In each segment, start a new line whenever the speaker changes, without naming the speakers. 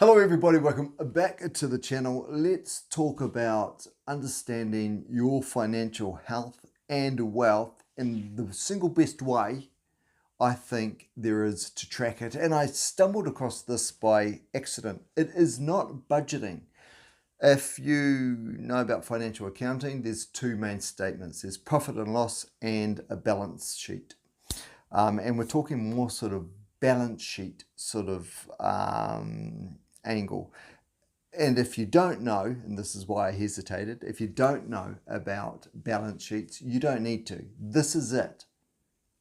Hello everybody, welcome back to the channel. Let's talk about understanding your financial health and wealth in the single best way I think there is to track it. And I stumbled across this by accident. It is not budgeting. If you know about financial accounting, there's two main statements. There's profit and loss and a balance sheet. And we're talking more sort of balance sheet sort of angle. And if you don't know, and this is why I hesitated, if you don't know about balance sheets, you don't need to. This is it.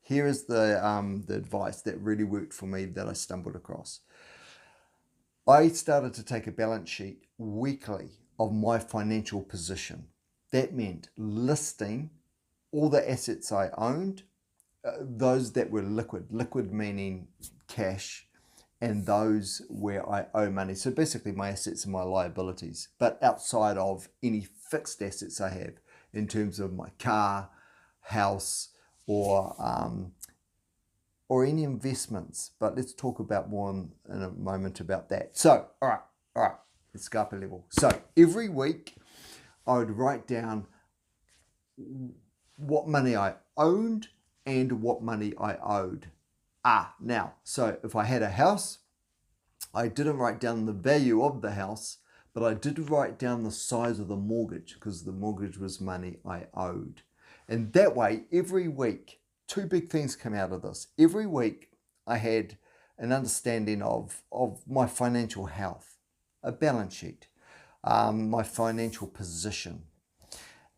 Here is the advice that really worked for me that I stumbled across. I started to take a balance sheet weekly of my financial position. That meant listing all the assets I owned, those that were liquid meaning cash, and those where I owe money. So basically my assets and my liabilities, but outside of any fixed assets I have in terms of my car, house, or any investments. But let's talk about more in a moment about that. So, all right, let's go up a level. So every week I would write down what money I owned and what money I owed. Now, so if I had a house, I didn't write down the value of the house, but I did write down the size of the mortgage because the mortgage was money I owed. And that way, every week, two big things come out of this. Every week, I had an understanding of my financial health, a balance sheet, my financial position.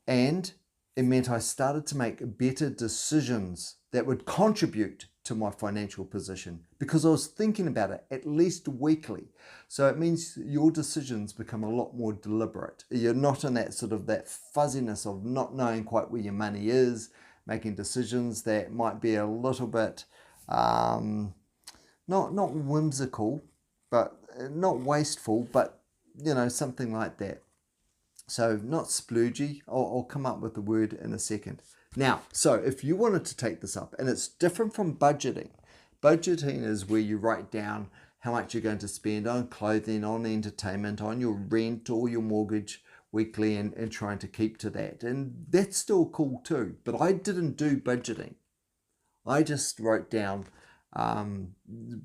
And it meant I started to make better decisions that would contribute to my financial position because I was thinking about it at least weekly. So it means your decisions become a lot more deliberate. You're not in that sort of that fuzziness of not knowing quite where your money is, making decisions that might be a little bit not whimsical, but not wasteful, but you know, something like that. So not splurgy. I'll come up with the word in a second. Now, so if you wanted to take this up, and it's different from budgeting. Budgeting is where you write down how much you're going to spend on clothing, on entertainment, on your rent or your mortgage weekly, and trying to keep to that. And that's still cool too. But I didn't do budgeting. I just wrote down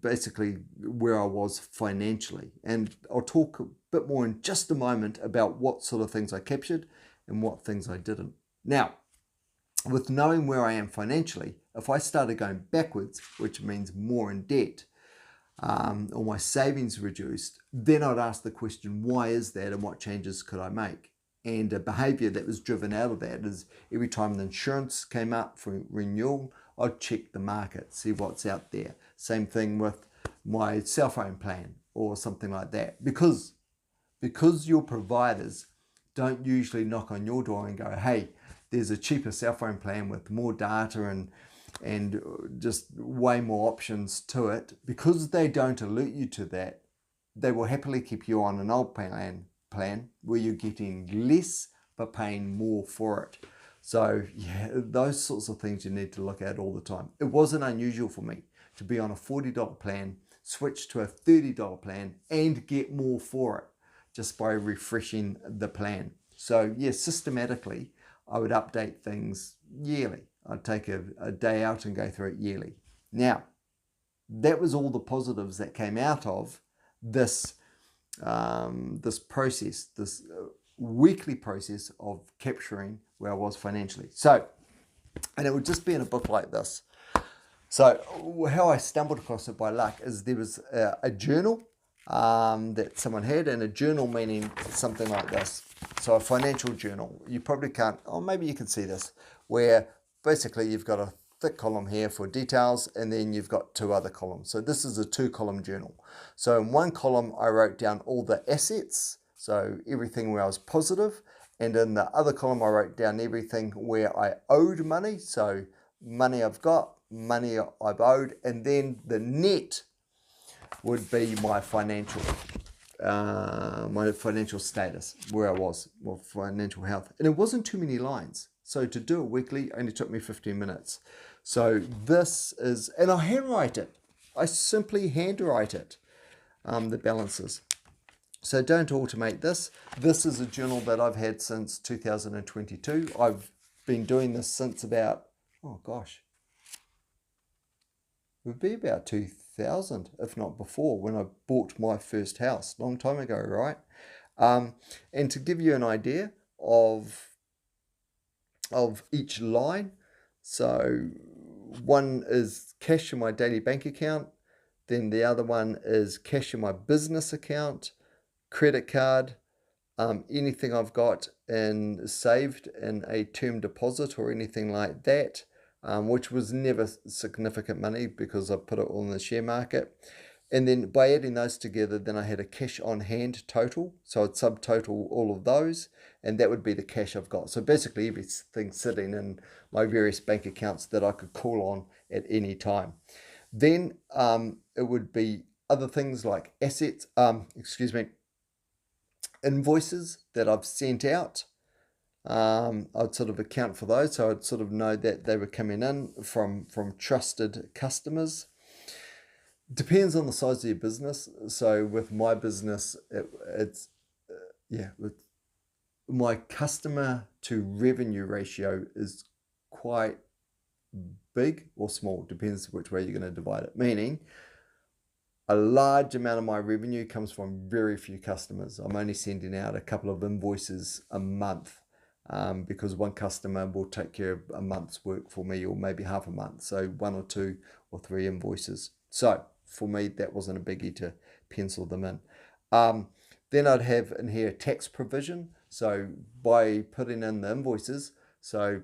basically where I was financially. And I'll talk a bit more in just a moment about what sort of things I captured and what things I didn't. Now, with knowing where I am financially, if I started going backwards, which means more in debt, or my savings reduced, then I'd ask the question, why is that and what changes could I make? And a behavior that was driven out of that is every time the insurance came up for renewal, I'd check the market, see what's out there. Same thing with my cell phone plan or something like that. Because your providers don't usually knock on your door and go, hey, there's a cheaper cell phone plan with more data and just way more options to it. Because they don't alert you to that, they will happily keep you on an old plan where you're getting less but paying more for it. So yeah, those sorts of things you need to look at all the time. It wasn't unusual for me to be on a $40 plan, switch to a $30 plan and get more for it just by refreshing the plan. So yeah, systematically, I would update things yearly. I'd take a day out and go through it yearly. Now, that was all the positives that came out of this process, this weekly process of capturing where I was financially. So, and it would just be in a book like this. So how I stumbled across it by luck is there was a journal that someone had, and a journal meaning something like this. So a financial journal, you probably can't, or maybe you can see this, where basically you've got a thick column here for details, and then you've got two other columns. So this is a 2-column journal. So in one column, I wrote down all the assets, so everything where I was positive, and in the other column, I wrote down everything where I owed money, so money I've got, money I've owed, and then the net would be my financial status, where I was, well, financial health. And it wasn't too many lines. So to do it weekly only took me 15 minutes. So this is, and I handwrite it. I simply handwrite it, the balances. So don't automate this. This is a journal that I've had since 2022. I've been doing this since about, oh gosh, it would be about 2000, if not before, when I bought my first house, long time ago, right? And to give you an idea of each line, so one is cash in my daily bank account, then the other one is cash in my business account, credit card, anything I've got in saved in a term deposit or anything like that, which was never significant money because I put it all in the share market. And then by adding those together, then I had a cash on hand total. So I'd subtotal all of those, and that would be the cash I've got. So basically everything sitting in my various bank accounts that I could call on at any time. Then it would be other things like assets, invoices that I've sent out. I'd sort of account for those, so I'd sort of know that they were coming in from trusted customers. Depends on the size of your business. So with my business, it's with my customer to revenue ratio is quite big or small, depends which way you're going to divide it. Meaning, a large amount of my revenue comes from very few customers. I'm only sending out a couple of invoices a month because one customer will take care of a month's work for me, or maybe half a month. So 1 or 2 or 3 invoices. So for me, that wasn't a biggie to pencil them in. Then I'd have in here tax provision. So by putting in the invoices, so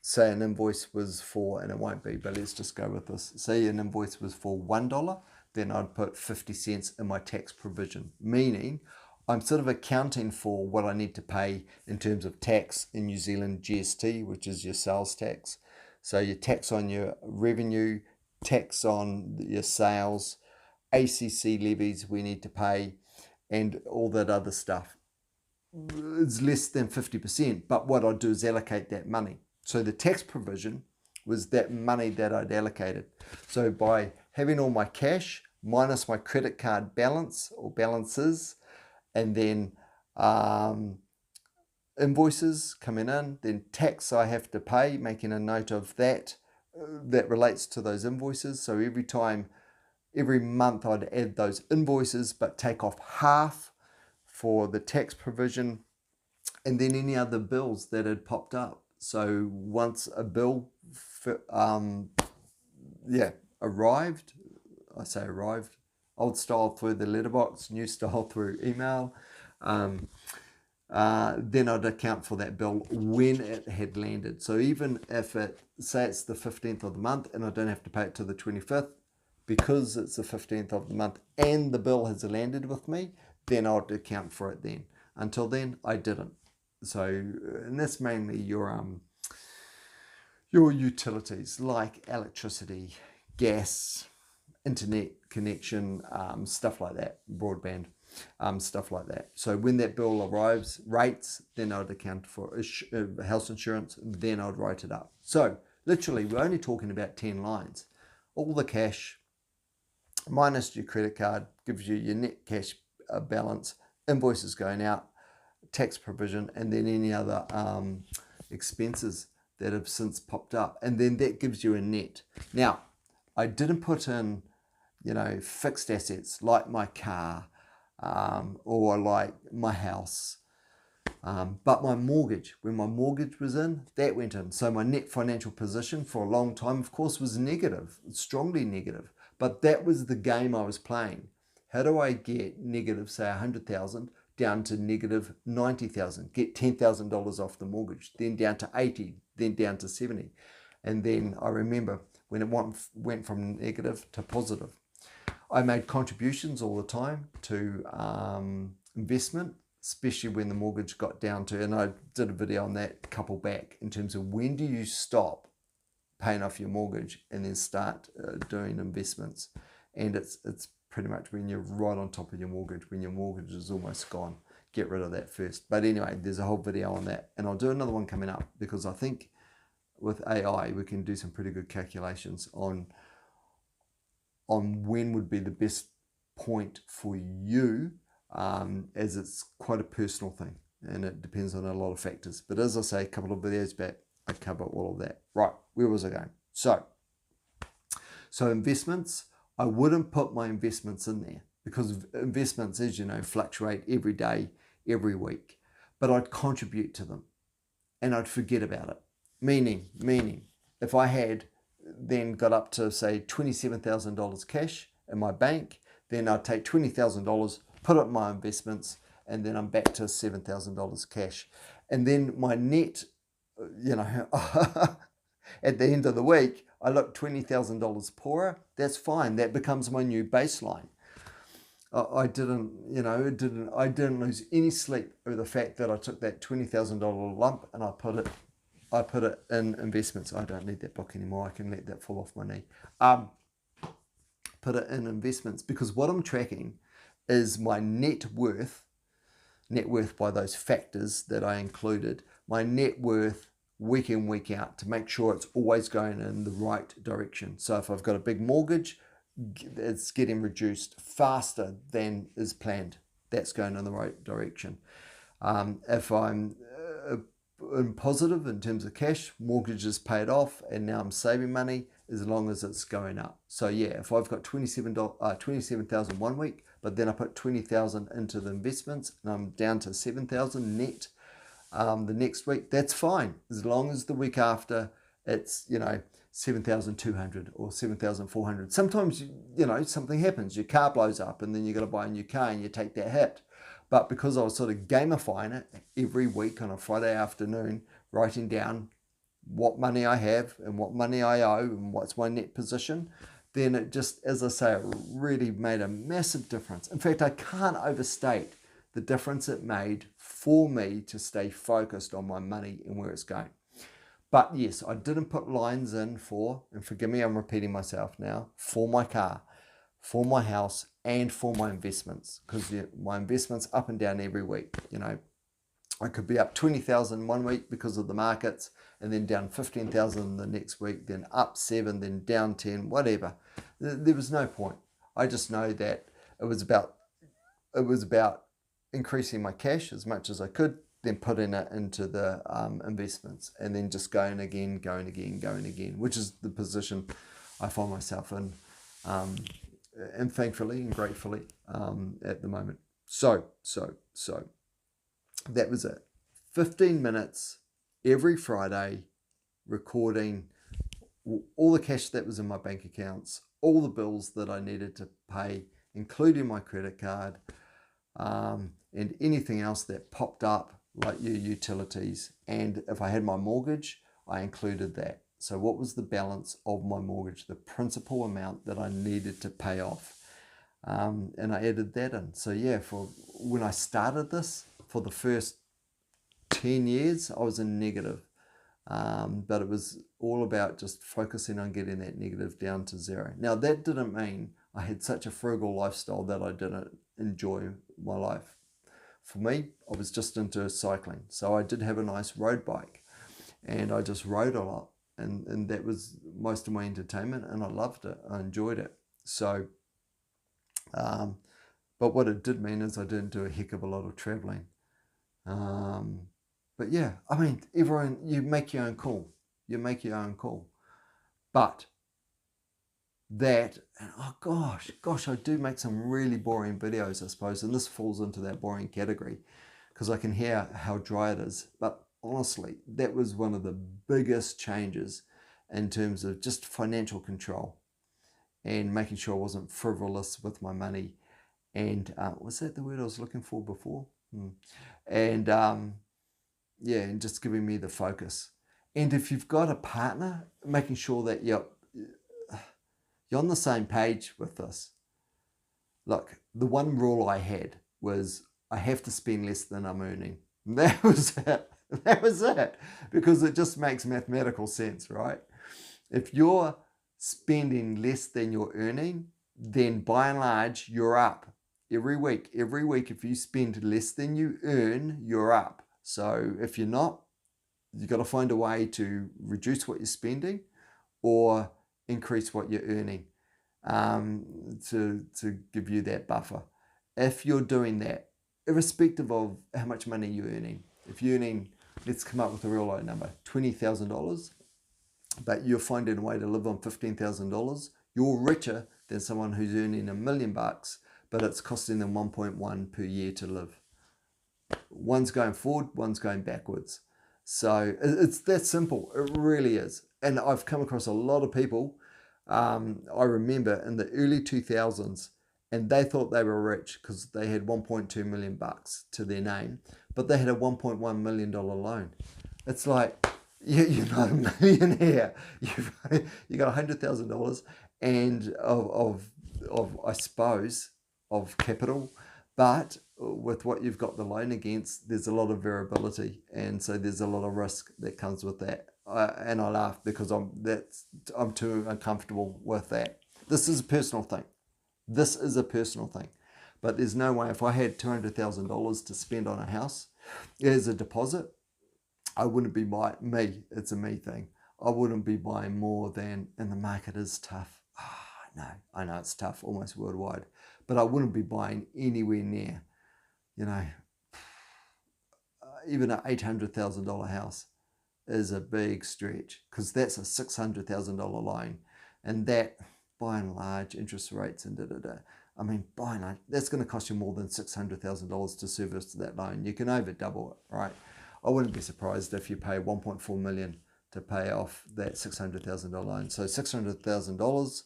say an invoice was for, and it won't be, but let's just go with this. Say an invoice was for $1, then I'd put 50 cents in my tax provision, meaning I'm sort of accounting for what I need to pay in terms of tax in New Zealand GST, which is your sales tax. So your tax on your revenue, tax on your sales, ACC levies we need to pay, and all that other stuff. It's less than 50%, but what I'd do is allocate that money. So the tax provision was that money that I'd allocated. So by having all my cash minus my credit card balance or balances, and then invoices coming in, then tax I have to pay, making a note of that, that relates to those invoices. So every month I'd add those invoices, but take off half for the tax provision, and then any other bills that had popped up. So once a bill arrived, I say arrived, old style through the letterbox, new style through email, then I'd account for that bill when it had landed. So even if say it's the 15th of the month and I don't have to pay it till the 25th, because it's the 15th of the month and the bill has landed with me, then I'd account for it then. Until then, I didn't. So, and that's mainly your utilities like electricity, gas, internet connection, stuff like that, broadband, stuff like that. So when that bill arrives, rates, then I'd account for house insurance, then I'd write it up. So literally, we're only talking about 10 lines. All the cash minus your credit card gives you your net cash balance, invoices going out, tax provision, and then any other expenses that have since popped up, and then that gives you a net. Now, I didn't put in, fixed assets like my car or like my house, but my mortgage, when my mortgage was in, that went in. So my net financial position for a long time, of course, was negative, strongly negative, but that was the game I was playing. How do I get negative, say 100,000 down to negative 90,000, get $10,000 off the mortgage, then down to 80, then down to 70. And then I remember when it went from negative to positive. I made contributions all the time to investment, especially when the mortgage got down to, and I did a video on that a couple back, in terms of when do you stop paying off your mortgage and then start doing investments. And it's pretty much when you're right on top of your mortgage, when your mortgage is almost gone. Get rid of that first. But anyway, there's a whole video on that, and I'll do another one coming up, because I think with AI we can do some pretty good calculations on when would be the best point for you as it's quite a personal thing and it depends on a lot of factors. But as I say, a couple of videos back, I cover all of that. Right, where was I going? So investments, I wouldn't put my investments in there because investments, as you know, fluctuate every day, every week. But I'd contribute to them and I'd forget about it. Meaning, if I had then got up to say $27,000 cash in my bank, then I'd take $20,000, put it in my investments, and then I'm back to $7,000 cash. And then my net, at the end of the week, I look $20,000 poorer. That's fine. That becomes my new baseline. I didn't lose any sleep over the fact that I took that $20,000 lump and I put it in investments. I don't need that book anymore. I can let that fall off my knee. Put it in investments because what I'm tracking is my net worth by those factors that I included, my net worth week in, week out to make sure it's always going in the right direction. So if I've got a big mortgage, it's getting reduced faster than is planned. That's going in the right direction. If I'm in positive in terms of cash, mortgage is paid off and now I'm saving money as long as it's going up. So yeah, if I've got 27,000 one week, but then I put 20,000 into the investments and I'm down to 7,000 net the next week, that's fine. As long as the week after it's, 7,200 or 7,400. Sometimes, something happens. Your car blows up and then you got to buy a new car and you take that hit. But because I was sort of gamifying it every week on a Friday afternoon, writing down what money I have and what money I owe and what's my net position, then it just, as I say, it really made a massive difference. In fact, I can't overstate the difference it made for me to stay focused on my money and where it's going. But yes, I didn't put lines in for, and forgive me, I'm repeating myself now, for my car, for my house, and for my investments. Because my investments up and down every week. I could be up 20,000 one week because of the markets, and then down 15,000 the next week, then up 7, then down 10, whatever. There was no point. I just know that it was about increasing my cash as much as I could, then putting it into the investments and then just going again, which is the position I find myself in, and thankfully and gratefully at the moment. So that was it. 15 minutes every Friday, recording all the cash that was in my bank accounts, all the bills that I needed to pay, including my credit card, and anything else that popped up, like your utilities. And if I had my mortgage, I included that. So what was the balance of my mortgage, the principal amount that I needed to pay off? And I added that in. So yeah, for when I started this, for the first 10 years, I was in negative. But it was all about just focusing on getting that negative down to zero. Now, that didn't mean I had such a frugal lifestyle that I didn't enjoy my life. For me, I was just into cycling. So I did have a nice road bike and I just rode a lot. And that was most of my entertainment and I loved it. I enjoyed it. So, but what it did mean is I didn't do a heck of a lot of traveling. But yeah, I mean, everyone, you make your own call. You make your own call. But that, and oh gosh, I do make some really boring videos, I suppose, and this falls into that boring category because I can hear how dry it is. But honestly, that was one of the biggest changes in terms of just financial control and making sure I wasn't frivolous with my money. And was that the word I was looking for before? And yeah, and just giving me the focus. And if you've got a partner, making sure that you're on the same page with this. Look, the one rule I had was I have to spend less than I'm earning. That was it. That was it. Because it just makes mathematical sense, right? If you're spending less than you're earning, then by and large, you're up. Every week, if you spend less than you earn, you're up. So if you're not, you've got to find a way to reduce what you're spending or increase what you're earning to give you that buffer. if you're doing that, irrespective of how much money you're earning, if you're earning, let's come up with a real low number, $20,000, but you're finding a way to live on $15,000, you're richer than someone who's earning $1 million, but it's costing them 1.1 per year to live. One's going forward, one's going backwards. So it's that simple. It really is. And I've come across a lot of people, I remember in the early 2000s, and they thought they were rich because they had 1.2 million bucks to their name, but they had a $1.1 million loan. It's like, you're not a millionaire. You got $100,000 and of I suppose of capital, but with what you've got the loan against, there's a lot of variability, and so there's a lot of risk that comes with that. And I laugh because I'm too uncomfortable with that. This is a personal thing. This is a personal thing. But there's no way, if I had $200,000 to spend on a house as a deposit, I wouldn't be buying, it's a me thing, I wouldn't be buying more than, and the market is tough. I know it's tough almost worldwide, but I wouldn't be buying anywhere near, even an $800,000 house is a big stretch, because that's a $600,000 loan, and that, by and large, interest rates and I mean, by and large, that's going to cost you more than $600,000 to service that loan. You can over double it, right? I wouldn't be surprised if you pay $1.4 million to pay off that $600,000 loan. So $600,000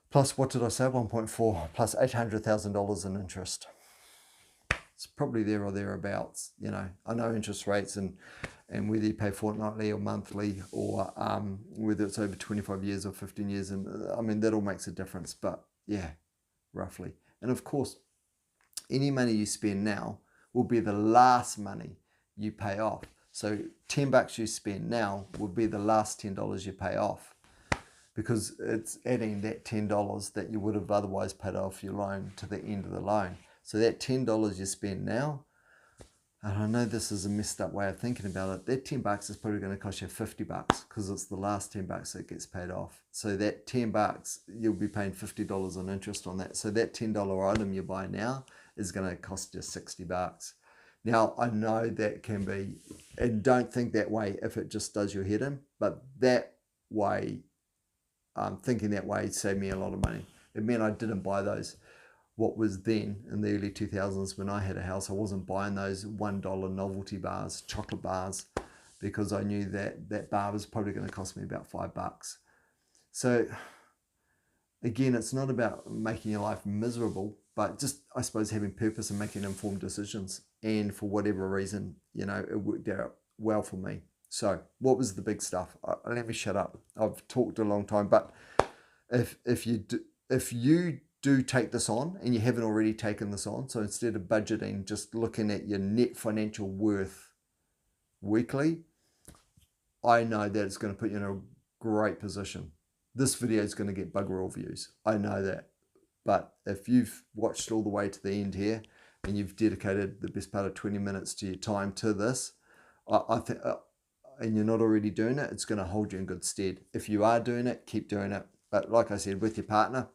plus, what did I say, 1.4 plus $800,000 in interest. It's probably there or thereabouts. I know interest rates and whether you pay fortnightly or monthly, or whether it's over 25 years or 15 years, and I mean, that all makes a difference, but yeah, roughly. And of course, any money you spend now will be the last money you pay off. So $10 you spend now will be the last $10 you pay off, because it's adding that $10 that you would have otherwise paid off your loan to the end of the loan. So that $10 you spend now, and I know this is a messed up way of thinking about it, that $10 is probably going to cost you $50 because it's the last $10 that gets paid off. So that $10, you'll be paying $50 on interest on that. So that $10 item you buy now is going to cost you $60. Now, I know that can be, and don't think that way if it just does your head in, but that way, thinking that way saved me a lot of money. It meant I didn't buy those, what was then in the early 2000s when I had a house, I wasn't buying those $1 novelty bars, chocolate bars, because I knew that that bar was probably going to cost me about $5. So again, it's not about making your life miserable, but just, I suppose, having purpose and making informed decisions. And for whatever reason, it worked out well for me. So what was the big stuff? Let me shut up. I've talked a long time, but if you do take this on, and you haven't already taken this on, so instead of budgeting, just looking at your net financial worth weekly, I know that it's going to put you in a great position. This video is going to get bugger all views. I know that. But if you've watched all the way to the end here, and you've dedicated the best part of 20 minutes to your time to this, I think, and you're not already doing it, it's going to hold you in good stead. If you are doing it, keep doing it. But like I said, with your partner,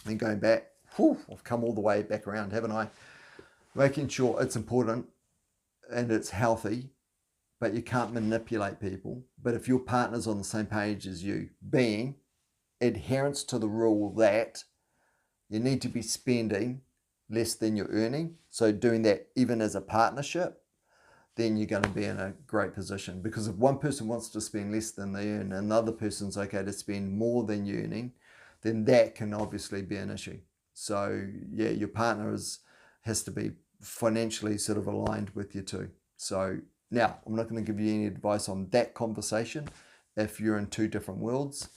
and going back, I've come all the way back around, haven't I? Making sure it's important and it's healthy, but you can't manipulate people. But if your partner's on the same page as you, being adherence to the rule that you need to be spending less than you're earning, so doing that even as a partnership, then you're going to be in a great position. Because if one person wants to spend less than they earn, and another person's okay to spend more than you're earning, then that can obviously be an issue. So yeah, your partner has to be financially sort of aligned with you too. So now, I'm not going to give you any advice on that conversation if you're in two different worlds,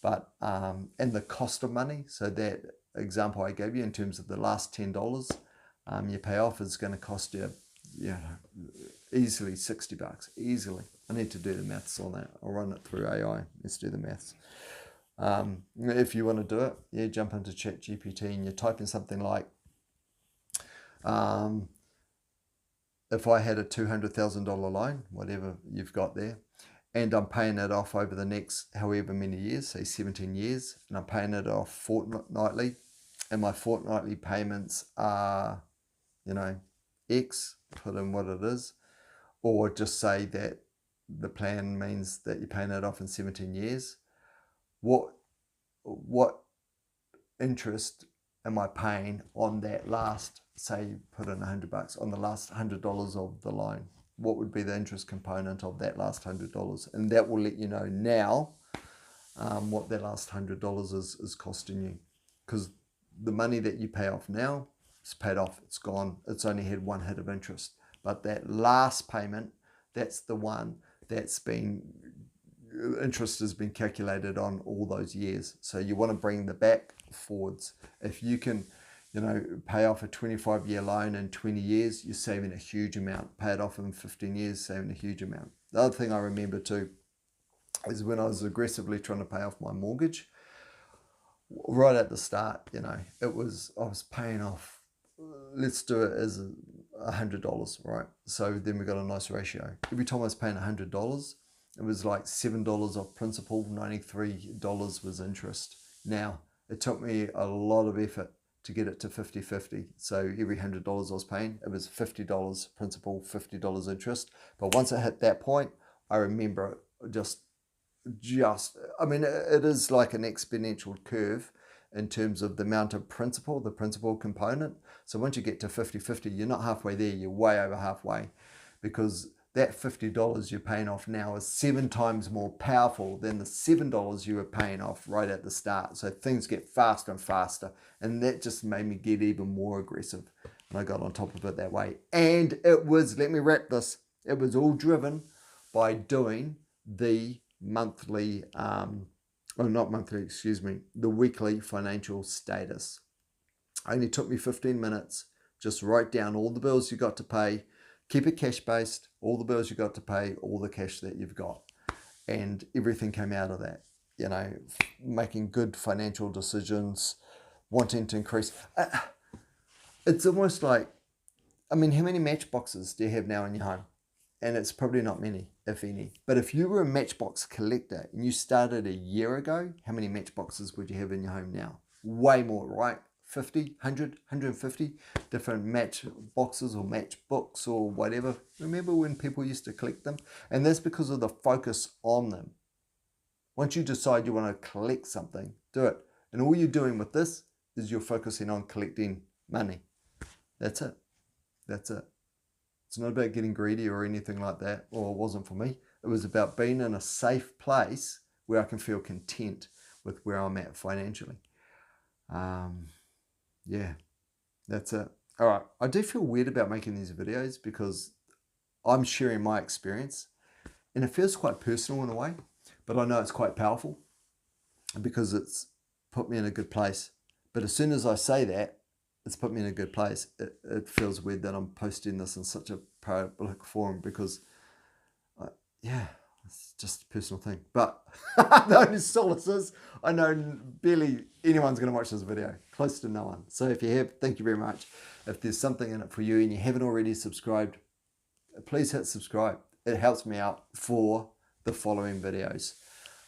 but and the cost of money. So that example I gave you in terms of the last $10 you pay off is going to cost you, easily $60. Easily. I need to do the maths on that. I'll run it through AI. Let's do the maths. If you want to do it, jump into ChatGPT and you type in something like, if I had a $200,000 loan, whatever you've got there, and I'm paying it off over the next however many years, say 17 years, and I'm paying it off fortnightly, and my fortnightly payments are, you know, X, put in what it is, or just say that the plan means that you're paying it off in 17 years, what interest am I paying on that last, say you put in $100, on the last $100 of the loan? What would be the interest component of that last $100? And that will let you know now what that last $100 is costing you. Because the money that you pay off now is paid off, it's gone, it's only had one hit of interest. But that last payment, that's the one that's been, interest has been calculated on all those years. So you want to bring the back forwards. If you can, you know, pay off a 25-year loan in 20 years, you're saving a huge amount. Pay it off in 15 years, saving a huge amount. The other thing I remember too is when I was aggressively trying to pay off my mortgage, right at the start, you know, I was paying off, let's do it as $100, right? So then we got a nice ratio. Every time I was paying $100, it was like $7 of principal, $93 was interest. Now, it took me a lot of effort to get it to 50-50. So every $100 I was paying, it was $50 principal, $50 interest. But once I hit that point, I remember just, I mean, it is like an exponential curve in terms of the amount of principal, the principal component. So once you get to 50-50, you're not halfway there, you're way over halfway, because that $50 you're paying off now is 7 times more powerful than the $7 you were paying off right at the start. So things get faster and faster. And that just made me get even more aggressive. And I got on top of it that way. And it was, let me wrap this, it was all driven by doing the monthly, the weekly financial status. It only took me 15 minutes. Just write down all the bills you got to pay. Keep it cash based, all the bills you got to pay, all the cash that you've got. And everything came out of that, you know, making good financial decisions, wanting to increase. It's almost like, I mean, how many matchboxes do you have now in your home? And it's probably not many, if any. But if you were a matchbox collector and you started a year ago, how many matchboxes would you have in your home now? Way more, right? 50, 100, 150 different match boxes or match books or whatever. Remember when people used to collect them? And that's because of the focus on them. Once you decide you want to collect something, do it. And all you're doing with this is you're focusing on collecting money. That's it. That's it. It's not about getting greedy or anything like that, or it wasn't for me. It was about being in a safe place where I can feel content with where I'm at financially. Yeah, that's it. All right, I do feel weird about making these videos because I'm sharing my experience and it feels quite personal in a way, but I know it's quite powerful because it's put me in a good place. But as soon as I say that, it's put me in a good place, it feels weird that I'm posting this in such a public forum because, yeah, it's just a personal thing. But the only solace is I know barely anyone's going to watch this video, close to no one. So if you have, thank you very much. If there's something in it for you and you haven't already subscribed, please hit subscribe. It helps me out for the following videos.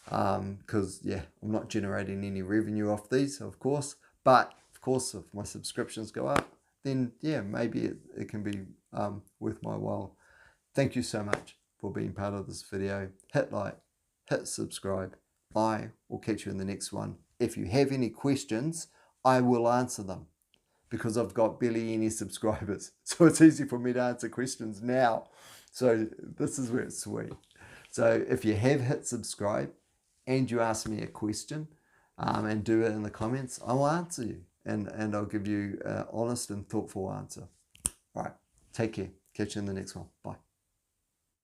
Because, yeah, I'm not generating any revenue off these, of course. But, of course, if my subscriptions go up, then, yeah, maybe it can be worth my while. Thank you so much for being part of this video. Hit like, hit subscribe. I will catch you in the next one. If you have any questions, I will answer them because I've got barely any subscribers. So it's easy for me to answer questions now. So this is where it's sweet. So if you have hit subscribe and you ask me a question and do it in the comments, I will answer you and I'll give you an honest and thoughtful answer. All right, take care. Catch you in the next one. Bye.